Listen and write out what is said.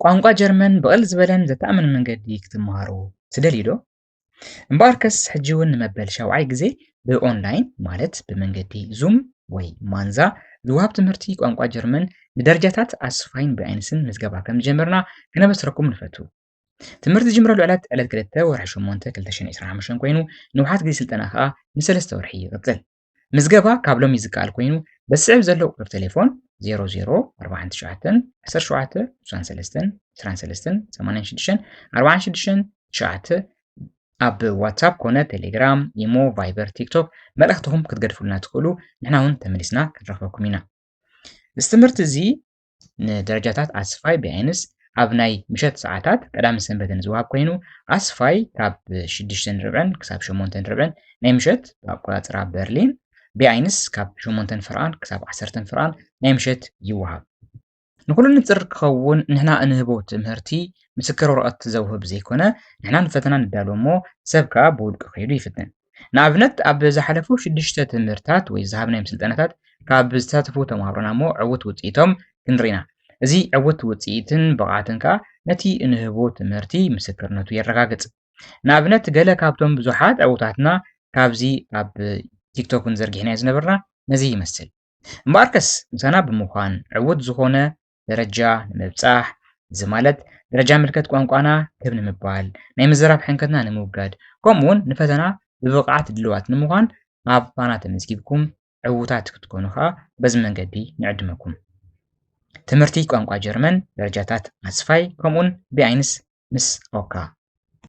ቋንቋ ጀርመን ብቕል ዝበለን ዘተኣምን መንገዲ ክትመሃሩ ትደልዩ ዶ? እምበኣርከስ ሕጂ እውን ንመበል 7ይ ግዜ ብኦንላይን ማለት ብመንገዲ ዙም ወይ ማንዛ ዝወሃብ ትምህርቲ ቋንቋ ጀርመን ንደረጃታት ኣስፋይን ብኣይንስን ምዝገባ ከም ጀመርና ክነብስረኩም ንፈቱ። ትምህርቲ ዝጅምረሉ ዕለት 2 ወርሒ 8 2025 ኮይኑ ንውሓት ግዜ ስልጠና ከዓ ን3 ወርሒ ይቕፅል። ምዝገባ ካብ ሎሚ ዝከኣል ኮይኑ በስዕብ ዘሎ ቁፅሪ ቴሌፎን 0049 17 63 23 86 46 9 ኣብ ዋትስኣፕ ኮነ ቴሌግራም፣ ኢሞ፣ ቫይበር፣ ቲክቶክ መልእኽትኩም ክትገድፉልና ትኽእሉ። ንሕና እውን ተመሊስና ክንረኽበኩም ኢና። እዚ ትምህርቲ እዚ ንደረጃታት ኣስፋይ ብኣይንስ ኣብ ናይ ምሸት ሰዓታት ቀዳምን ሰንበትን ዝወሃብ ኮይኑ ኣስፋይ ካብ 6:30 ክሳብ 8:40 ናይ ምሸት ብኣቆፃፅራ በርሊን ብኣይንስ ካብ 8:40 ክሳብ 10:40 ናይ ምሸት ይወሃብ። ንኩሉ ንፅር ክኸውን ንሕና እንህቦ ትምህርቲ ምስክር ወረቐት ዘውህብ ዘይኮነ ንሕና ንፈተና ንዳሎ እሞ ሰብ ከዓ ብውድቂ ከይዱ ይፍትን። ንኣብነት ኣብ ዝሓለፉ 6 ትምህርትታት ወይ ዝሃብናዮም ስልጠናታት ካብ ዝሳተፉ ተምሃሮና እሞ ዕዉት ውፅኢቶም ክንሪኢና። እዚ ዕዉት ውፅኢትን ብቕዓትን ከዓ ነቲ እንህቦ ትምህርቲ ምስክርነቱ የረጋግፅ። ንኣብነት ገለ ካብቶም ብዙሓት ዕዉታትና ካብዚ ኣብ ቲክቶክን ዘርጊሕናዮ ዝነበርና ነዚ ይመስል። እምበኣርከስ ምሳና ብምዃን ዕዉት ዝኾነ ደረጃ ንምብፃሕ እዚ ማለት ደረጃ ምልክት ቋንቋና ክብ ንምባል ናይ ምዝራብ ሕንከትና ንምውጋድ ከምኡ እውን ንፈተና ብብቕዓት ድልዋት ንምዃን ኣብ ባና ተመዝጊብኩም ዕዉታት ክትኮኑ ከዓ በዚ መንገዲ ንዕድመኩም። ትምህርቲ ቋንቋ ጀርመን ደረጃታት ኣስፋይ ከምኡውን ብኣይንስ ምስ ኦካ